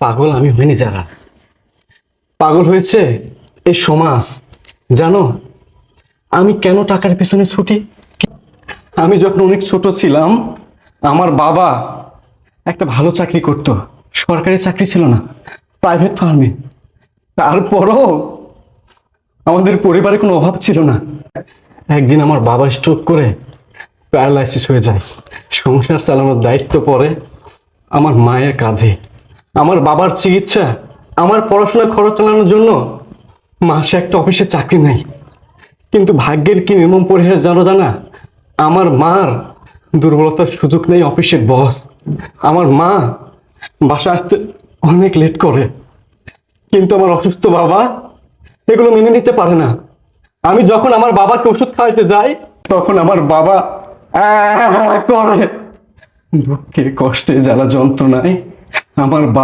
পাগল আমি হইনি যারা, পাগল হয়েছে এই সমাজ। জানো আমি কেন টাকার পেছনে ছুটি? আমি যখন অনেক ছোট ছিলাম, আমার বাবা একটা ভালো চাকরি করত, সরকারি চাকরি ছিল না, প্রাইভেট ফার্মে। তারপরও আমাদের পরিবারে কোনো অভাব ছিল না। একদিন আমার বাবা স্ট্রোক করে প্যারালাইসিস হয়ে যায়। সংসার চালানোর দায়িত্ব পড়ে আমার মায়ের কাঁধে। আমার বাবার চিকিৎসা, আমার পড়াশোনার খরচ চালানোর জন্য মাসে একটা অফিসে চাকরি নাই। কিন্তু ভাগ্যের কি নির্মম পরিহাস জানো জানা, আমার মার দুর্বলতার সুযোগ নেই অফিসের বস। আমার মা বাসা আসতে অনেক লেট করে, কিন্তু আমার অসুস্থ বাবা এগুলো মেনে নিতে পারে না। আমি যখন আমার বাবাকে ওষুধ খাওয়াইতে যাই, তখন আমার বাবা করে দুঃখে কষ্টে জ্বালা যন্ত্রণায় আমার বাবা